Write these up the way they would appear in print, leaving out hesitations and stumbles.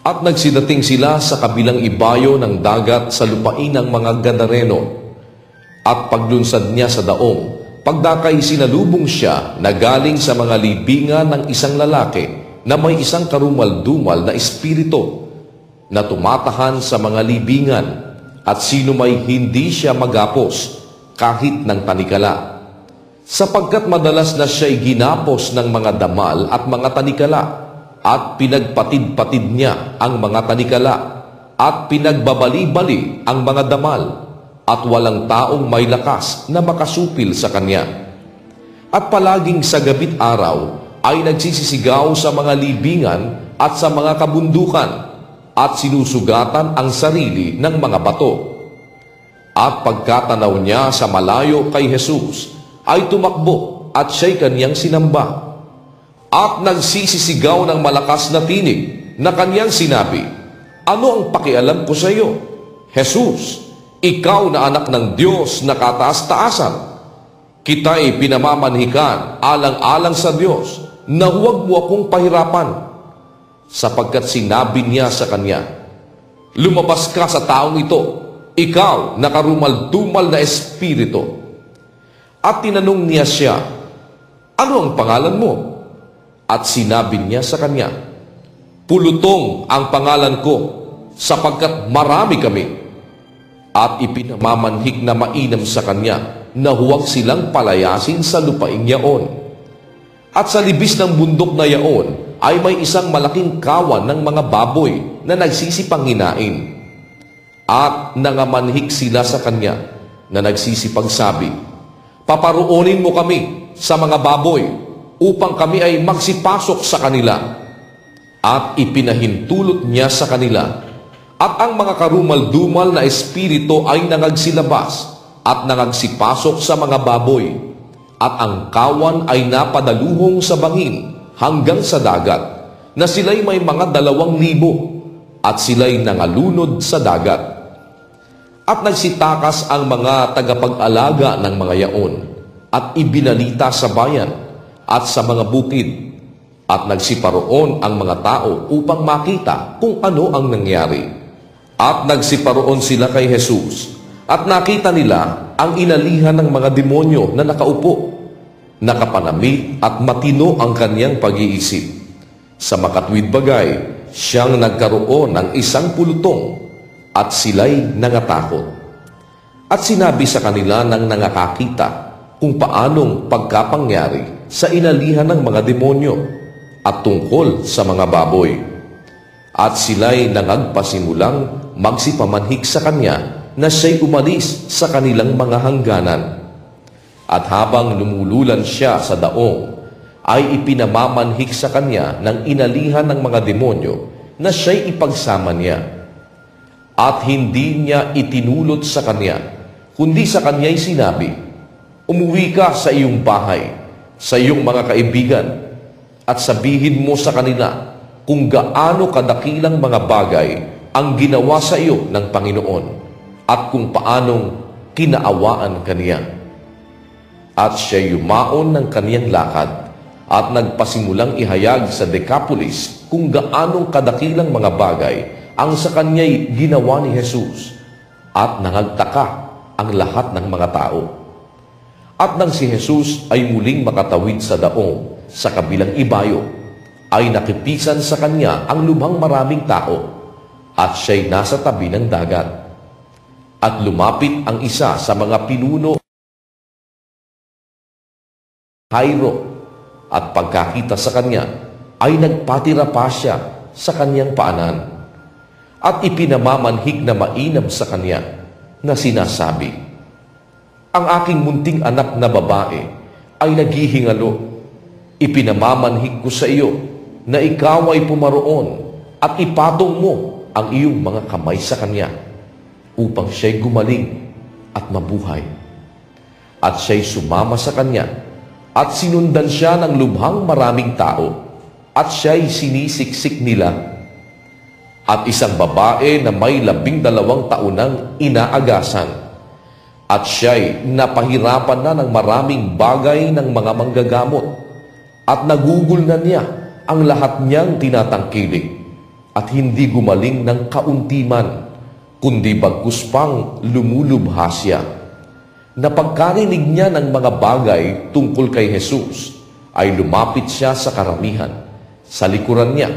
At nagsidating sila sa kabilang ibayo ng dagat sa lupain ng mga Gadareno. At paglunsad niya sa daong, pagdakay sinalubong siya na galing sa mga libingan ng isang lalaki na may isang karumal-dumal na espiritu na tumatahan sa mga libingan, at sino may hindi siya magapos kahit ng tanikala. Sapagkat madalas na siya'y ginapos ng mga damal at mga tanikala, at pinagpatid-patid niya ang mga tanikala, at pinagbabali-bali ang mga damal, at walang taong may lakas na makasupil sa kanya. At palaging sa gabi't araw ay nagsisisigaw sa mga libingan at sa mga kabundukan, at sinusugatan ang sarili ng mga bato. At pagkatanaw niya sa malayo kay Jesus, ay tumakbo at siya'y kanyang sinamba. At nagsisisigaw ng malakas na tinig na kanyang sinabi, "Ano ang pakialam ko sa iyo, Jesus, ikaw na anak ng Diyos na kataas-taasan? Kita'y pinamamanhikan alang-alang sa Diyos na huwag mo akong pahirapan." Sapagkat sinabi niya sa kanya, "Lumabas ka sa taong ito, ikaw na karumal-dumal na espiritu." At tinanong niya siya, "Ano ang pangalan mo?" At sinabi niya sa kanya, "Pulutong ang pangalan ko, sapagkat marami kami." At ipinamamanhik na mainam sa kanya na huwag silang palayasin sa lupaing yaon. At sa libis ng bundok na yaon ay may isang malaking kawan ng mga baboy na nagsisipanghinain. At nangamanhik sila sa kanya na nagsisipagsabi, "Paparoonin mo kami sa mga baboy upang kami ay magsipasok sa kanila." At ipinahintulot niya sa kanila, at ang mga karumal-dumal na espiritu ay nangagsilabas at nangagsipasok sa mga baboy, at ang kawan ay napadaluhong sa bangin hanggang sa dagat, na sila'y may mga 2,000, at sila'y nangalunod sa dagat. At nagsitakas ang mga tagapag-alaga ng mga yaon, at ibinalita sa bayan at sa mga bukid, at nagsiparoon ang mga tao upang makita kung ano ang nangyari. At nagsiparoon sila kay Jesus, at nakita nila ang inalihan ng mga demonyo na nakaupo. Nakapanamit at matino ang kanyang pag-iisip. Sa makatwid bagay, siyang nagkaroon ng isang pulutong, at sila'y nangatakot. At sinabi sa kanila ng nangakakita kung paanong pagkapangyari sa inalihan ng mga demonyo at tungkol sa mga baboy. At sila'y nangagpasimulang magsipamanhik sa kanya na siya'y umalis sa kanilang mga hangganan. At habang lumululan siya sa daong, ay ipinamamanhik sa kanya ng inalihan ng mga demonyo na siya'y ipagsama niya. At hindi niya itinulot sa kanya, kundi sa kanya'y sinabi, "Umuwi ka sa iyong bahay, sa iyong mga kaibigan, at sabihin mo sa kanila kung gaano kadakilang mga bagay ang ginawa sa iyo ng Panginoon, at kung paanong kinaawaan kaniya." At siya yumaon ng kaniyang lakad, at nagpasimulang ihayag sa Decapolis kung gaanong kadakilang mga bagay ang sa kanya'y ginawa ni Jesus, at nangagtaka ang lahat ng mga tao. At nang si Jesus ay muling makatawid sa daong sa kabilang ibayo, ay nakipisan sa kanya ang lubhang maraming tao, at siya'y nasa tabi ng dagat. At lumapit ang isa sa mga pinuno, Jairo, at pagkakita sa kanya, ay nagpatira pa siya sa kanyang paanan. At ipinamamanhik na mainam sa kanya na sinasabi, "Ang aking munting anak na babae ay naghihingalo. Ipinamamanhik ko sa iyo na ikaw ay pumaroon at ipatong mo ang iyong mga kamay sa kanya upang siya'y gumaling at mabuhay." At siya'y sumama sa kanya, at sinundan siya ng lubhang maraming tao, at siya'y sinisiksik nila. At isang babae na may 12 taonang inaagasan, at siya'y napahirapan na ng maraming bagay ng mga manggagamot, at nagugol na niya ang lahat niyang tinatangkilik, at hindi gumaling ng kaunti man, kundi bagkus pang lumulubha siya. Napagkarinig niya ng mga bagay tungkol kay Jesus, ay lumapit siya sa karamihan, sa likuran niya,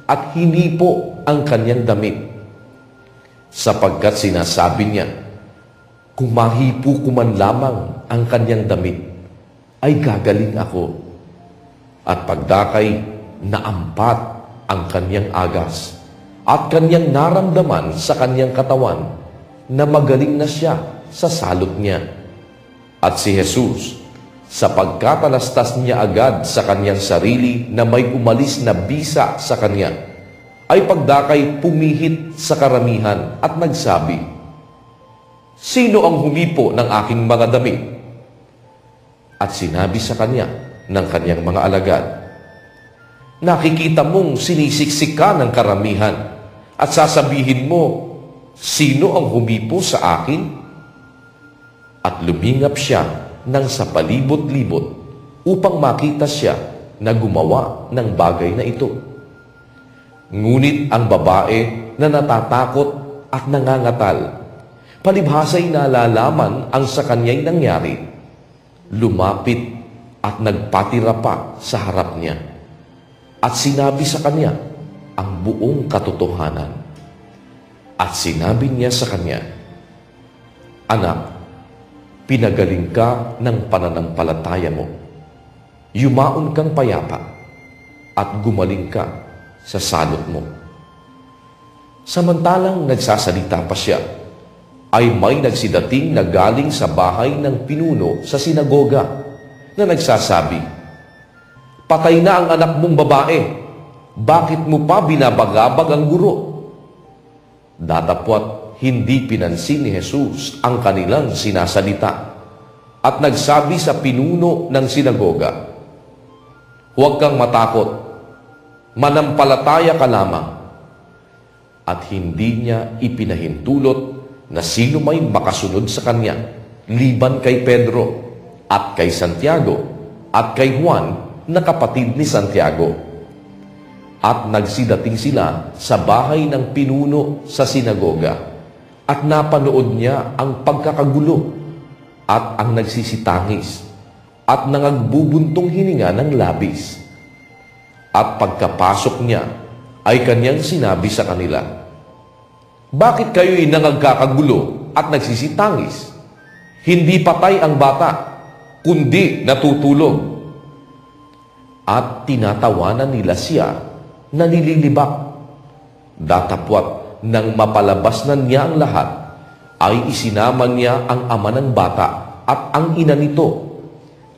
at hinipo ang kanyang damit. Sapagkat sinasabi niya, kung mahipo ko man lamang ang kanyang damit, ay gagaling ako. At pagdakay, naampat ang kanyang agas, at kanyang naramdaman sa kanyang katawan na magaling na siya sa salot niya. At si Jesus, sa pagkatalastas niya agad sa kanyang sarili na may umalis na bisa sa kanya, ay pagdakay pumihit sa karamihan at nagsabi, "Sino ang humipo ng aking mga damit?" At sinabi sa kanya ng kanyang mga alagad, "Nakikita mong sinisiksik ka ng karamihan at sasabihin mo, sino ang humipo sa akin?" At lumingap siya ng sa palibot-libot upang makita siya na gumawa ng bagay na ito. Ngunit ang babae na natatakot at nangangatal, palibhasa'y nalalaman ang sa kanya'y nangyari, lumapit at nagpatira pa sa harap niya, at sinabi sa kanya ang buong katotohanan. At sinabi niya sa kanya, "Anak, pinagaling ka ng pananampalataya mo. Yumaon kang payapa at gumaling ka sa salot mo." Samantalang nagsasalita pa siya, ay may nagsidating na galing sa bahay ng pinuno sa sinagoga na nagsasabi, "Patay na ang anak mong babae. Bakit mo pa binabagabag ang guro?" Datapwat hindi pinansin ni Jesus ang kanilang sinasalita at nagsabi sa pinuno ng sinagoga, "Huwag kang matakot, manampalataya ka lamang." At hindi niya ipinahintulot na sino may makasunod sa kanya, liban kay Pedro at kay Santiago at kay Juan na kapatid ni Santiago. At nagsidating sila sa bahay ng pinuno sa sinagoga, at napanood niya ang pagkakagulo at ang nagsisitangis at nangagbubuntong hininga ng labis. At pagkapasok niya ay kanyang sinabi sa kanila, "Bakit kayo'y nangagkakagulo at nagsisitangis? Hindi patay ang bata, kundi natutulog." At tinatawanan nila siya na nililibak. Datapwat nang mapalabas na niya ang lahat, ay isinama niya ang ama ng bata at ang ina nito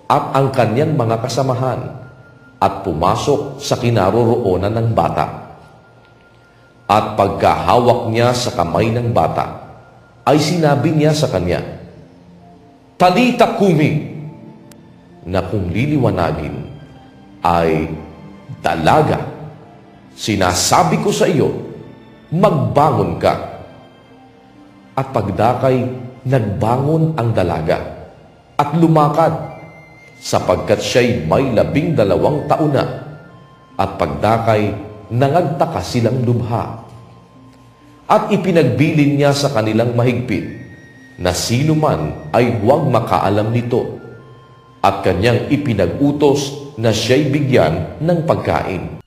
at ang kanyang mga kasamahan at pumasok sa kinaroroonan ng bata. At pagkahawak niya sa kamay ng bata, ay sinabi niya sa kanya, "Talita kumi," na kung liliwanagin ay, "Dalaga, sinasabi ko sa iyo, magbangon ka." At pagdakay, nagbangon ang dalaga at lumakad, sapagkat siya'y may 12 taon na. At pagdakay, nangagtaka silang lubha. At ipinagbilin niya sa kanilang mahigpit na sino man ay huwag makaalam nito, at kanyang ipinag-utos na siya'y bigyan ng pagkain.